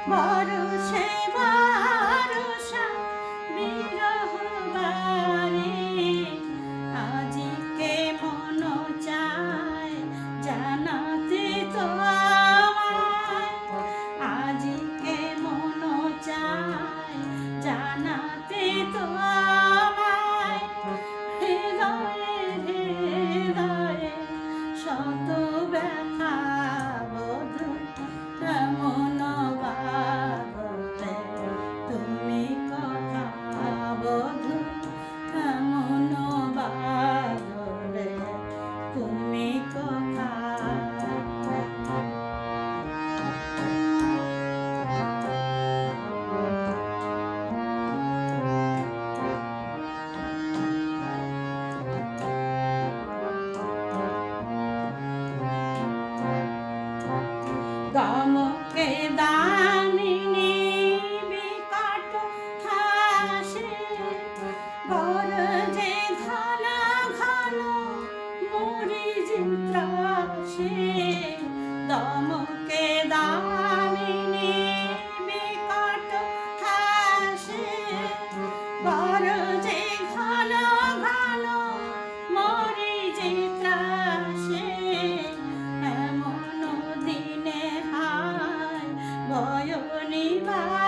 বরষে বরষা বিরহ বারে আজিকে মন চায় জানাতে তোমায় আজিকে মন চায় জানাতে তোমায় হৃদয়ে হৃদয়ে শত ব্যথা বধূ এমন বাবতে তুমি কথা বধূ এমন বাবরে তুমি কথা দমকে দামিনী বিকট হাসে গরজে ঘন ঘন মরিচি ত্রাসে দমকে দামিনী বিকট হাসে গরজে ঘন ঘন মরিচি ত্রাসে এমন দিনে হায় বয়নি বা